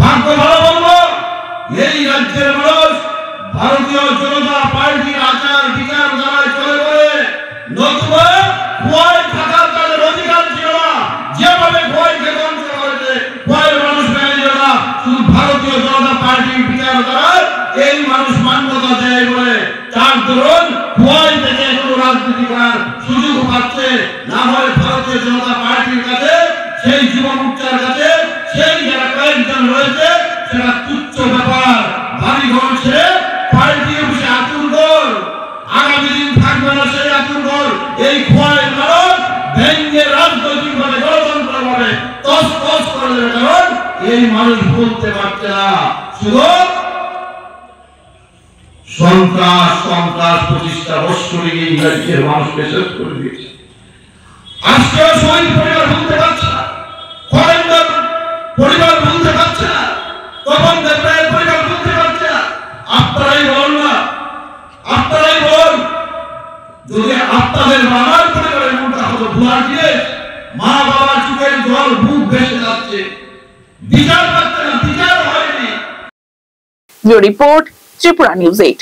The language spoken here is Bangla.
ভাগ্য ভালো বলবো এই রাজ্যের মানুষ ভারতীয় জনতা পার্টির আচার বিচার দ্বারা চলে বলে, নতুবা খোয়াই থাকার তাদের অধিকার ছিল না। যেভাবে খোয়াইকে ধ্বংস করেছে খোয়াইয়ের মানুষ মেনে নিল না, শুধু ভারতীয় জনতা পার্টির বিচার দ্বারা এই মানুষ মান্যতা দেয় বলে তার দরুন খোয়াই থেকে কোনো রাজনীতি করার সুযোগ পাচ্ছে না। হয় ভারতীয় জনতা পার্টির কাছে, সেই যুব মোর্চার কাছে, সেই যারা কয়েকজন রয়েছে সেটা তুচ্ছ ব্যাপার। বাড়ি ঘর ছেড়ে পার্টি অফিসে আতুর ঘর, আগামী দিন থাকবে না সেই আতুর ঘর। এই খোয়াই মানুষ ভেঙ্গে রাজনৈতিক ভাবে গণতন্ত্র ভাবে তস তস করে দেবে, কারণ এই মানুষ বলতে পারছে না। শুধু সন্ত্রাস সন্ত্রাস 25টা বছর এই রাজ্যের মানুষকে শেষ করে দিয়েছে। আজকেও শহীদ পরিবার ভুলতে পারছে না, খোয়াইন্দার পরিবার ভুলতে পারছে না, তপন দেবরায়ের পরিবার ভুলতে পারছে না। আপনারাই বলুন না, আপনারাই বলুন, যদি আপনাদের মামার পরিবারের মনটা হতো ভুয়া দিয়ে মা বাবার চোখের জল বুক ভেসে যাচ্ছে, বিচার পাচ্ছে না, বিচার হয়নি। Report Tripura news 8।